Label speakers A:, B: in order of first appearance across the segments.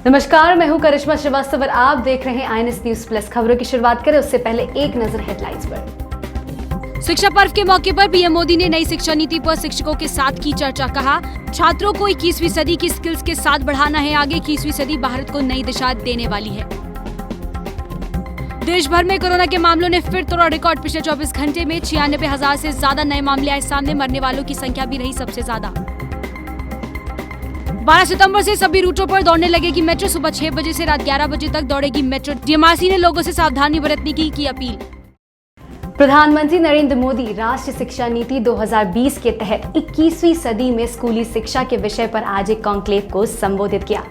A: नमस्कार, मैं हूं करिश्मा श्रीवास्तव और आप देख रहे हैं INS न्यूज प्लस। खबरों की शुरुआत करें उससे पहले एक नजर हेडलाइंस पर।
B: शिक्षा पर्व के मौके पर पीएम मोदी ने नई शिक्षा नीति पर शिक्षकों के साथ की चर्चा। कहा, छात्रों को 21वीं सदी की स्किल्स के साथ बढ़ाना है आगे। 21वीं सदी भारत को नई दिशा देने वाली है। देश भर में कोरोना के मामलों ने फिर तोड़ा रिकॉर्ड। पिछले 24 घंटे में 96,000 से ज्यादा नए मामले आए सामने। मरने वालों की संख्या भी रही सबसे ज्यादा। 12 सितंबर से सभी रूटों पर दौड़ने लगेगी मेट्रो। सुबह 6 बजे से रात 11 बजे तक दौड़ेगी मेट्रो। DMRC ने लोगों से सावधानी बरतने की अपील।
A: प्रधानमंत्री नरेंद्र मोदी राष्ट्रीय शिक्षा नीति 2020 के तहत 21वीं सदी में स्कूली शिक्षा के विषय पर आज एक कॉन्क्लेव को संबोधित किया।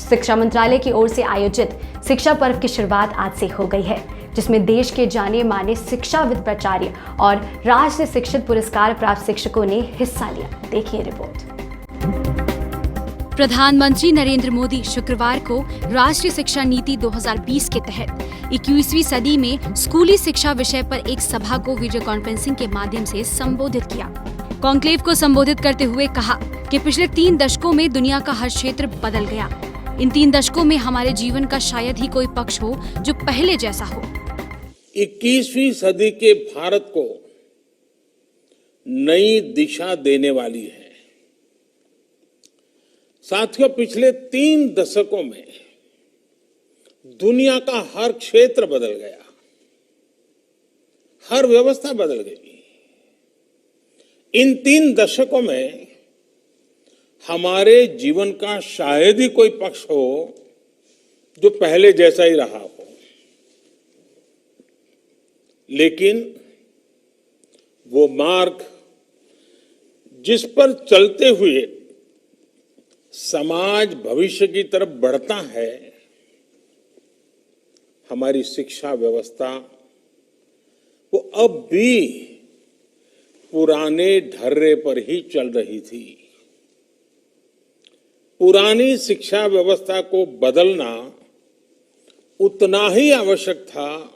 A: शिक्षा मंत्रालय की ओर से आयोजित शिक्षा पर्व की शुरुआत आज से हो गई है, जिसमें देश के जाने माने शिक्षाविद, प्राचार्य और राष्ट्रीय शिक्षित पुरस्कार प्राप्त शिक्षकों ने हिस्सा लिया। देखिए रिपोर्ट।
B: प्रधानमंत्री नरेंद्र मोदी शुक्रवार को राष्ट्रीय शिक्षा नीति 2020 के तहत 21वीं सदी में स्कूली शिक्षा विषय पर एक सभा को वीडियो कॉन्फ्रेंसिंग के माध्यम से संबोधित किया। कॉन्क्लेव को संबोधित करते हुए कहा कि पिछले 3 दशकों में दुनिया का हर क्षेत्र बदल गया। इन 3 दशकों में हमारे जीवन का शायद ही कोई पक्ष हो जो पहले जैसा हो।
C: 21वीं सदी के भारत को नई दिशा देने वाली है। साथियों, पिछले 3 दशकों में दुनिया का हर क्षेत्र बदल गया, हर व्यवस्था बदल गई। इन 3 दशकों में हमारे जीवन का शायद ही कोई पक्ष हो जो पहले जैसा ही रहा हो। लेकिन वो मार्ग जिस पर चलते हुए समाज भविष्य की तरफ बढ़ता है, हमारी शिक्षा व्यवस्था वो अब भी पुराने ढर्रे पर ही चल रही थी। पुरानी शिक्षा व्यवस्था को बदलना उतना ही आवश्यक था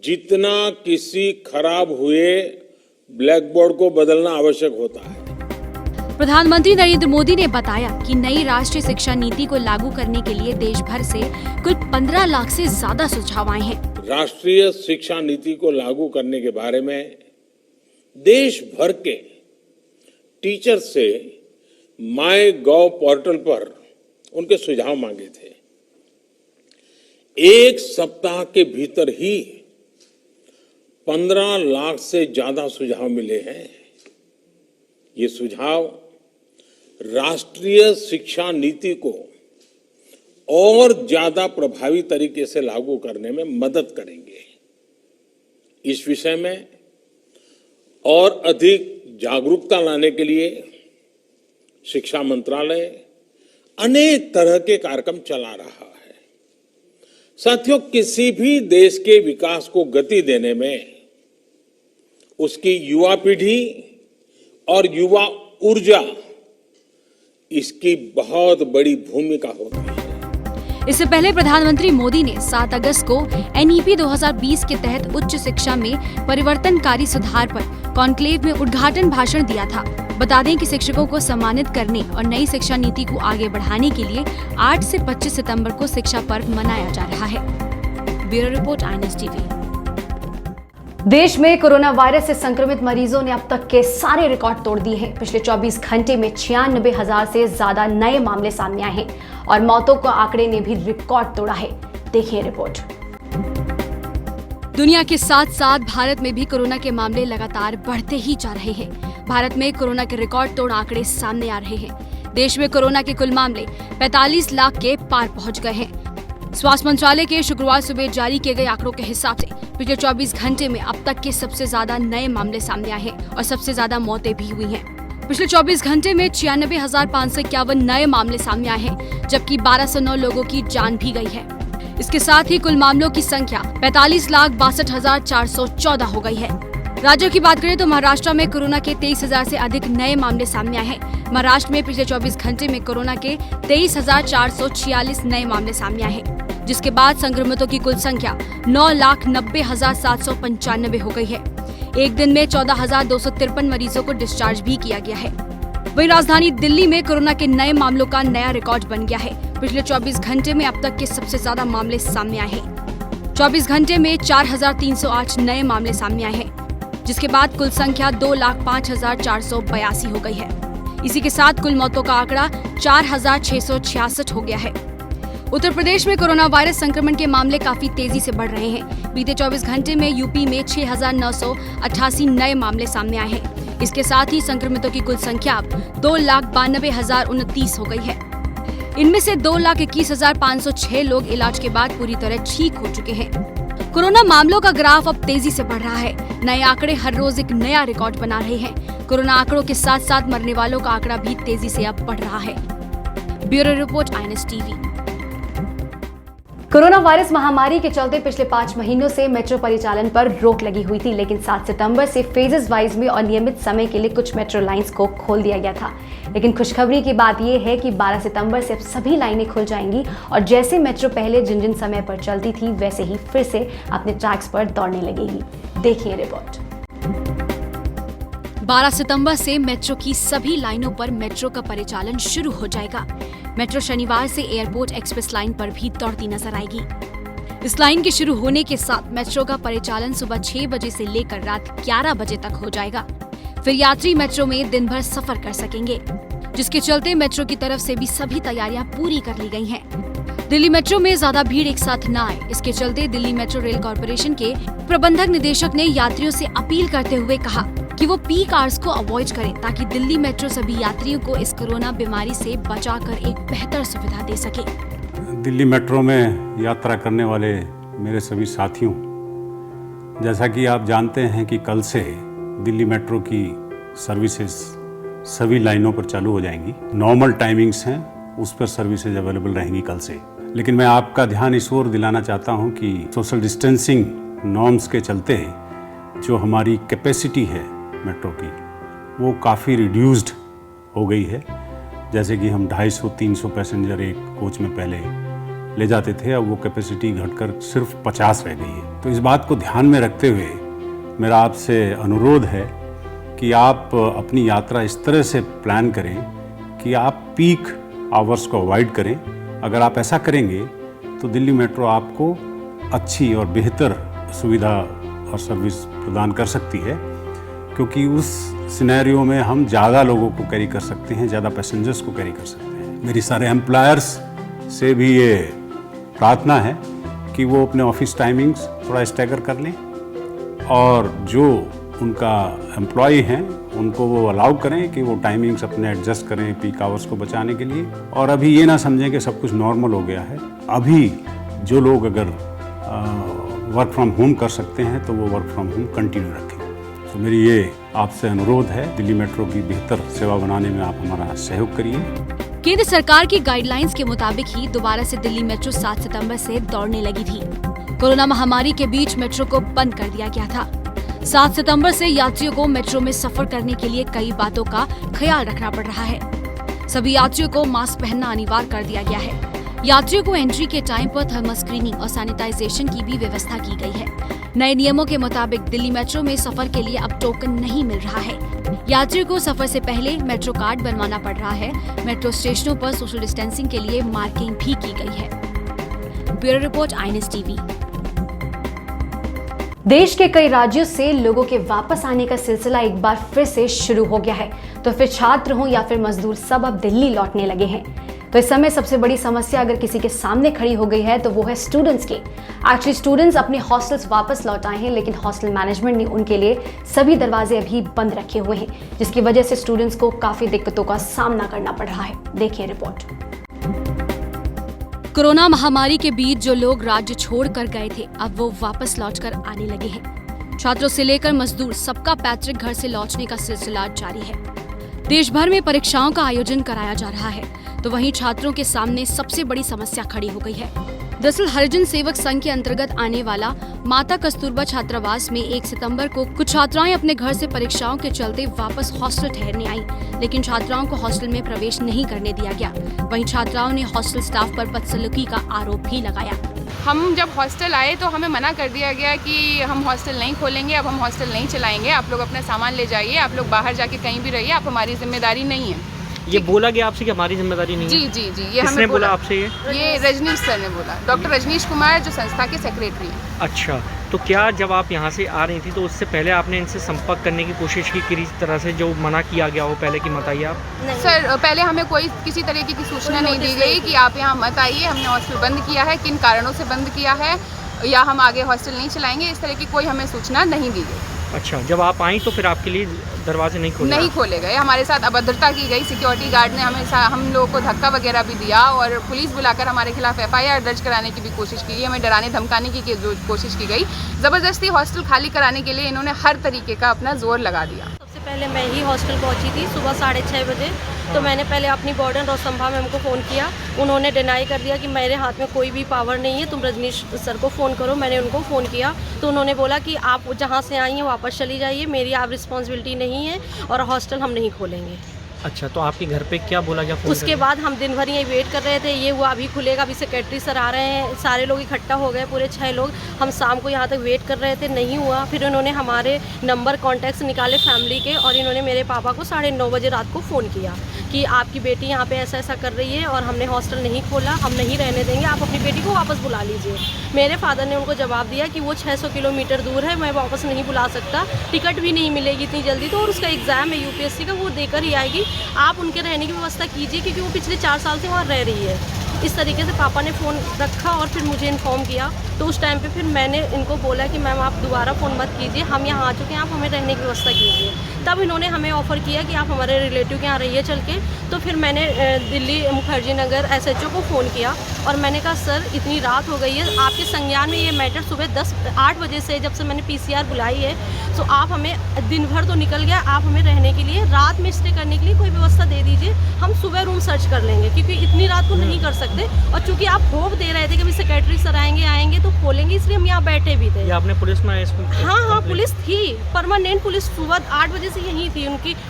C: जितना किसी खराब हुए ब्लैक बोर्ड को बदलना आवश्यक होता है।
B: प्रधानमंत्री नरेंद्र मोदी ने बताया कि नई राष्ट्रीय शिक्षा नीति को लागू करने के लिए देश भर से कुल 15 लाख से ज्यादा सुझाव आए हैं।
C: राष्ट्रीय शिक्षा नीति को लागू करने के बारे में देश भर के टीचर से MyGov पोर्टल पर उनके सुझाव मांगे थे। एक सप्ताह के भीतर ही 15 लाख से ज्यादा सुझाव मिले हैं। ये सुझाव राष्ट्रीय शिक्षा नीति को और ज्यादा प्रभावी तरीके से लागू करने में मदद करेंगे। इस विषय में और अधिक जागरूकता लाने के लिए शिक्षा मंत्रालय अनेक तरह के कार्यक्रम चला रहा है। साथियों, किसी भी देश के विकास को गति देने में उसकी युवा पीढ़ी और युवा ऊर्जा इसकी बहुत बड़ी भूमिका होती है।
B: इससे पहले प्रधानमंत्री मोदी ने 7 अगस्त को NEP 2020 के तहत उच्च शिक्षा में परिवर्तनकारी सुधार पर कॉन्क्लेव में उद्घाटन भाषण दिया था। बता दें कि शिक्षकों को सम्मानित करने और नई शिक्षा नीति को आगे बढ़ाने के लिए 8 से 25 सितंबर को शिक्षा पर्व मनाया जा रहा है। Bureau report, INS TV।
A: देश में कोरोना वायरस से संक्रमित मरीजों ने अब तक के सारे रिकॉर्ड तोड़ दिए हैं। पिछले 24 घंटे में 96,000 से ज्यादा नए मामले सामने आए हैं और मौतों के आंकड़े ने भी रिकॉर्ड तोड़ा है। देखिए रिपोर्ट।
B: दुनिया के साथ साथ भारत में भी कोरोना के मामले लगातार बढ़ते ही जा रहे हैं। भारत में कोरोना के रिकॉर्ड तोड़ आंकड़े सामने आ रहे हैं। देश में कोरोना के कुल मामले 45 लाख के पार पहुंच गए हैं। स्वास्थ्य मंत्रालय के शुक्रवार सुबह जारी किए गए आंकड़ों के हिसाब से पिछले 24 घंटे में अब तक के सबसे ज्यादा नए मामले सामने आए हैं और सबसे ज्यादा मौतें भी हुई हैं। पिछले 24 घंटे में 96,551 नए मामले सामने आए हैं, जबकि 1209 लोगों की जान भी गई है। इसके साथ ही कुल मामलों की संख्या 45,62,414 हो गई है। राज्यों की बात करें तो महाराष्ट्र में कोरोना के 23,000 से अधिक नए मामले सामने आए हैं। महाराष्ट्र में पिछले 24 घंटे में कोरोना के 23,446 नए मामले सामने आए हैं, जिसके बाद संक्रमितों की कुल संख्या 9,90,795 हो गई है। एक दिन में 14,253 मरीजों को डिस्चार्ज भी किया गया है। वहीं राजधानी दिल्ली में कोरोना के नए मामलों का नया रिकॉर्ड बन गया है। पिछले 24 घंटे में अब तक के सबसे ज्यादा मामले सामने आए हैं। 24 घंटे में 4,308 नए मामले सामने आए हैं, जिसके बाद कुल संख्या 2,05,482 हो गई है। इसी के साथ कुल मौतों का आंकड़ा 4,666 हो गया है। उत्तर प्रदेश में कोरोना वायरस संक्रमण के मामले काफी तेजी से बढ़ रहे हैं। बीते 24 घंटे में यूपी में 6,988 नए मामले सामने आए हैं। इसके साथ ही संक्रमितों की कुल संख्या 2,92,029 हो गई है। इनमें से 2,21,506 लोग इलाज के बाद पूरी तरह ठीक हो चुके हैं। कोरोना मामलों का ग्राफ अब तेजी से बढ़ रहा है। नए आंकड़े हर रोज एक नया रिकॉर्ड बना रहे हैं। कोरोना आंकड़ों के साथ साथ मरने वालों का आंकड़ा भी तेजी से अब बढ़ रहा है। Bureau report, INS TV.
A: Corona virus महामारी के चलते पिछले 5 महीनों से मेट्रो परिचालन पर रोक लगी हुई थी, लेकिन 7 सितंबर से फेजेस वाइज में और नियमित समय के लिए कुछ मेट्रो लाइंस को खोल दिया गया था। लेकिन खुशखबरी की बात यह है कि 12 सितंबर से अब सभी लाइनें खुल जाएंगी और जैसे मेट्रो पहले जिन जिन समय पर चलती थी वैसे ही फिर से अपने ट्रैक्स पर दौड़ने लगेगी। देखिए रिपोर्ट।
B: 12 सितंबर से मेट्रो की सभी लाइनों पर मेट्रो का परिचालन शुरू हो जाएगा। मेट्रो शनिवार से एयरपोर्ट एक्सप्रेस लाइन पर भी दौड़ती नजर आएगी। इस लाइन के शुरू होने के साथ मेट्रो का परिचालन सुबह 6 बजे से लेकर रात 11 बजे तक हो जाएगा। फिर यात्री मेट्रो में दिन भर सफर कर सकेंगे, जिसके चलते मेट्रो की तरफ से भी सभी तैयारियां पूरी कर ली गई हैं। दिल्ली मेट्रो में ज्यादा भीड़ एक साथ न आए, इसके चलते दिल्ली मेट्रो रेल कॉर्पोरेशन के प्रबंधक निदेशक ने यात्रियों से अपील करते हुए कहा कि वो पीक आवर्स को अवॉइड करें, ताकि दिल्ली मेट्रो सभी यात्रियों को इस कोरोना बीमारी से बचाकर एक बेहतर सुविधा दे सके।
D: दिल्ली मेट्रो में यात्रा करने वाले मेरे सभी साथियों, जैसा कि आप जानते हैं कि कल से दिल्ली मेट्रो की सर्विसेज सभी लाइनों पर चालू हो जाएंगी। नॉर्मल टाइमिंग्स हैं, उस पर सर्विसेज अवेलेबल रहेंगी कल से। लेकिन मैं आपका ध्यान इस ओर दिलाना चाहता हूं कि सोशल डिस्टेंसिंग नॉर्म्स के चलते जो हमारी कैपेसिटी है मेट्रो की, वो काफ़ी रिड्यूस्ड हो गई है। जैसे कि हम 250-300 पैसेंजर एक कोच में पहले ले जाते थे, अब वो कैपेसिटी घटकर सिर्फ 50 रह गई है। तो इस बात को ध्यान में रखते हुए मेरा आपसे अनुरोध है कि आप अपनी यात्रा इस तरह से प्लान करें कि आप पीक आवर्स को अवॉइड करें। अगर आप ऐसा करेंगे तो दिल्ली मेट्रो आपको अच्छी और बेहतर सुविधा और सर्विस प्रदान कर सकती है, क्योंकि उस सिनेरियो में हम ज़्यादा लोगों को कैरी कर सकते हैं, ज़्यादा पैसेंजर्स को कैरी कर सकते हैं। मेरी सारे एम्प्लॉयर्स से भी ये प्रार्थना है कि वो अपने ऑफिस टाइमिंग्स थोड़ा स्टैगर कर लें और जो उनका एम्प्लॉय हैं उनको वो अलाउ करें कि वो टाइमिंग्स अपने एडजस्ट करें पीक आवर्स को बचाने के लिए। और अभी ये ना समझें कि सब कुछ नॉर्मल हो गया है। अभी जो लोग अगर वर्क फ्रॉम होम कर सकते हैं तो वो वर्क फ्रॉम होम कंटिन्यू रखें। तो मेरी ये आपसे अनुरोध है, दिल्ली मेट्रो की बेहतर सेवा बनाने में आप हमारा सहयोग करिए।
B: केंद्र सरकार की गाइडलाइंस के मुताबिक ही दोबारा से दिल्ली मेट्रो 7 सितंबर से दौड़ने लगी थी। कोरोना महामारी के बीच मेट्रो को बंद कर दिया गया था। 7 सितंबर से यात्रियों को मेट्रो में सफर करने के लिए कई बातों का ख्याल रखना पड़ रहा है। सभी यात्रियों को मास्क पहनना अनिवार्य कर दिया गया है। यात्रियों को एंट्री के टाइम पर थर्मल स्क्रीनिंग और सैनिटाइजेशन की भी व्यवस्था की गई है। नए नियमों के मुताबिक दिल्ली मेट्रो में सफर के लिए अब टोकन नहीं मिल रहा है। यात्रियों को सफर से पहले मेट्रो कार्ड बनवाना पड़ रहा है। मेट्रो स्टेशनों पर सोशल डिस्टेंसिंग के लिए मार्किंग भी की गई है। Bureau report, INS TV.
A: देश के कई राज्यों से लोगों के वापस आने का सिलसिला एक बार फिर से शुरू हो गया है। तो फिर छात्र हों या फिर मजदूर, सब अब दिल्ली लौटने लगे हैं। तो इस समय सबसे बड़ी समस्या अगर किसी के सामने खड़ी हो गई है तो वो है स्टूडेंट्स की। एक्चुअली स्टूडेंट्स अपने हॉस्टल्स वापस लौट आए हैं, लेकिन हॉस्टल मैनेजमेंट ने उनके लिए सभी दरवाजे अभी बंद रखे हुए हैं, जिसकी वजह से स्टूडेंट्स को काफी दिक्कतों का सामना करना पड़ रहा है। देखिए रिपोर्ट।
B: कोरोना महामारी के बीच जो लोग राज्य छोड़कर गए थे, अब वो वापस लौटकर आने लगे हैं। छात्रों से लेकर मजदूर, सबका पैतृक घर से लौटने का सिलसिला जारी है। देश भर में परीक्षाओं का आयोजन कराया जा रहा है, तो वहीं छात्रों के सामने सबसे बड़ी समस्या खड़ी हो गई है। दरअसल हरिजन सेवक संघ के अंतर्गत आने वाला माता कस्तूरबा छात्रावास में 1 सितंबर को कुछ छात्राएं अपने घर से परीक्षाओं के चलते वापस हॉस्टल ठहरने आईं, लेकिन छात्राओं को हॉस्टल में प्रवेश नहीं करने दिया गया। वहीं छात्राओं ने हॉस्टल स्टाफ पर बदसलूकी का आरोप भी लगाया।
E: हम जब हॉस्टल आए तो हमें मना कर दिया गया कि हम हॉस्टल नहीं खोलेंगे, अब हम हॉस्टल नहीं चलाएंगे, आप लोग अपना सामान ले जाइए, आप लोग बाहर जाके कहीं भी रहिए, आप हमारी जिम्मेदारी नहीं है।
F: ये बोला गया आपसे कि हमारी जिम्मेदारी नहीं है?
E: जी जी जी, ये
F: किसने
E: हमें
F: बोला आपसे?
E: ये रजनीश सर ने बोला, डॉक्टर रजनीश कुमार जो संस्था के सेक्रेटरी हैं।
F: अच्छा, तो क्या जब आप यहाँ से आ रही थी तो उससे पहले आपने इनसे संपर्क करने की कोशिश की किसी तरह से, जो मना किया गया हो पहले की मत आइए आप?
E: सर पहले हमें कोई किसी तरीके की सूचना नहीं दी गई कि आप यहाँ मत आइए, हमने हॉस्टल बंद किया है, किन कारणों से बंद किया है, या हम आगे हॉस्टल नहीं चलाएंगे, इस तरह की कोई हमें सूचना नहीं दी गई।
F: अच्छा, जब आप आई तो फिर आपके लिए दरवाजे नहीं
E: खोले गए, हमारे साथ अभद्रता की गई, सिक्योरिटी गार्ड ने हम लोगों को धक्का वगैरह भी दिया और पुलिस बुलाकर हमारे खिलाफ FIR दर्ज कराने की भी कोशिश की गई, हमें डराने धमकाने की कोशिश की गई। ज़बरदस्ती हॉस्टल खाली कराने के लिए इन्होंने हर तरीके का अपना जोर लगा दिया।
G: सबसे पहले मैं ही हॉस्टल पहुंची थी सुबह 6:30 बजे, तो मैंने पहले अपनी वार्डन रोशंभा मैम को फ़ोन किया, उन्होंने डिनाई कर दिया कि मेरे हाथ में कोई भी पावर नहीं है, तुम रजनीश सर को फ़ोन करो। मैंने उनको फ़ोन किया तो उन्होंने बोला कि आप जहां से आई हैं वापस चली जाइए, मेरी आप रिस्पॉन्सिबिलिटी नहीं है और हॉस्टल हम नहीं खोलेंगे।
F: अच्छा, तो आपके घर पे क्या बोला गया?
G: उसके बाद हम दिन भर यही वेट कर रहे थे, ये हुआ अभी खुलेगा, अभी सेक्रेटरी सर आ रहे हैं, सारे लोग इकट्ठा हो गए, पूरे 6 लोग। हम शाम को यहाँ तक वेट कर रहे थे, नहीं हुआ। फिर उन्होंने हमारे नंबर कॉन्टैक्ट्स निकाले फैमिली के और इन्होंने मेरे पापा को 9:30 बजे रात को फ़ोन किया कि आपकी बेटी यहाँ पे ऐसा ऐसा कर रही है और हमने हॉस्टल नहीं खोला, हम नहीं रहने देंगे, आप अपनी बेटी को वापस बुला लीजिए। मेरे फादर ने उनको जवाब दिया कि वो 600 किलोमीटर दूर है, मैं वापस नहीं बुला सकता, टिकट भी नहीं मिलेगी इतनी जल्दी, तो और उसका एग्ज़ाम है UPSC का, वो देकर ही आएगी, आप उनके रहने की व्यवस्था कीजिए क्योंकि वो पिछले 4 साल से वहाँ रह रही है। इस तरीके से पापा ने फ़ोन रखा और फिर मुझे इन्फॉर्म किया। तो उस टाइम पे फिर मैंने इनको बोला कि मैम आप दोबारा फ़ोन मत कीजिए, हम यहाँ आ चुके हैं, आप हमें रहने की व्यवस्था कीजिए। तब इन्होंने हमें ऑफ़र किया कि आप हमारे रिलेटिव के यहाँ रहिए चल के। तो फिर मैंने दिल्ली मुखर्जी नगर SHO को फ़ोन किया और मैंने कहा सर इतनी रात हो गई है, आपके संज्ञान में ये मैटर सुबह 8 बजे से जब से मैंने PCR बुलाई है, तो आप हमें दिन भर तो निकल गया, आप हमें रहने के लिए रात में स्टे करने के लिए कोई व्यवस्था दे दीजिए, हम सुबह रूम सर्च कर लेंगे क्योंकि इतनी रात को नहीं कर सकते। और चूंकि आप होप दे रहे थे कि सेक्रेटरी सर आएंगे तो खोलेंगे, इसलिए हम यहाँ बैठे भी थे।
F: या आपने पुलिस में?
G: हाँ, पुलिस थी, परमानेंट पुलिस सुबह 8 बजे से यहीं थी,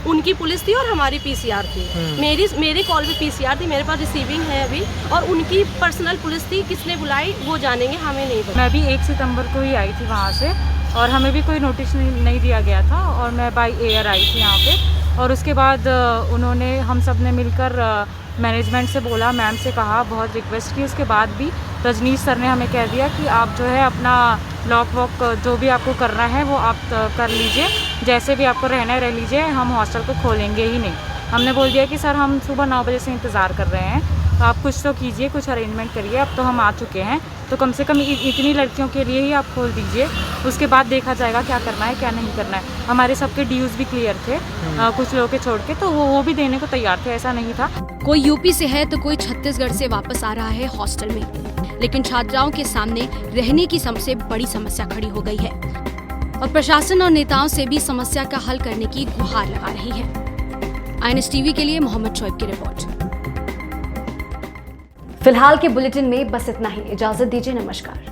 G: उनकी पुलिस थी और हमारी PCR थी। मेरी कॉल पे PCR थी, मेरे पास रिसीविंग है अभी, और उनकी पर्सनल पुलिस थी। किसने बुलाई वो जानेंगे, हमें नहीं पता।
H: मैं भी 1 सितंबर को ही आई थी वहाँ से और हमें भी कोई नोटिस नहीं दिया गया था और मैं बाय एयर आई थी यहाँ पे। और उसके बाद उन्होंने हम सब ने मिलकर मैनेजमेंट से बोला, मैम से कहा, बहुत रिक्वेस्ट की, उसके बाद भी रजनीश सर ने हमें कह दिया कि आप जो है अपना लॉक वॉक जो भी आपको करना है वो आप कर लीजिए, जैसे भी आपको रहना है रह लीजिए, हम हॉस्टल को खोलेंगे ही नहीं। हमने बोल दिया कि सर हम सुबह 9 बजे से इंतज़ार कर रहे हैं, तो आप कुछ तो कीजिए, कुछ अरेंजमेंट करिए, अब तो हम आ चुके हैं, तो कम से कम इतनी लड़कियों के लिए ही आप खोल दीजिए, उसके बाद देखा जाएगा क्या करना है क्या नहीं करना है। हमारे सबके ड्यूज़ भी क्लियर थे, कुछ लोगों के छोड़ के, तो वो भी देने को तैयार थे, ऐसा नहीं था।
B: कोई UP से है तो कोई छत्तीसगढ़ से वापस आ रहा है हॉस्टल में, लेकिन छात्राओं के सामने रहने की सबसे बड़ी समस्या खड़ी हो गई है और प्रशासन और नेताओं से भी समस्या का हल करने की गुहार लगा रही है। INS TV के लिए मोहम्मद शोएब की रिपोर्ट।
A: फिलहाल के बुलेटिन में बस इतना ही, इजाजत दीजिए, नमस्कार।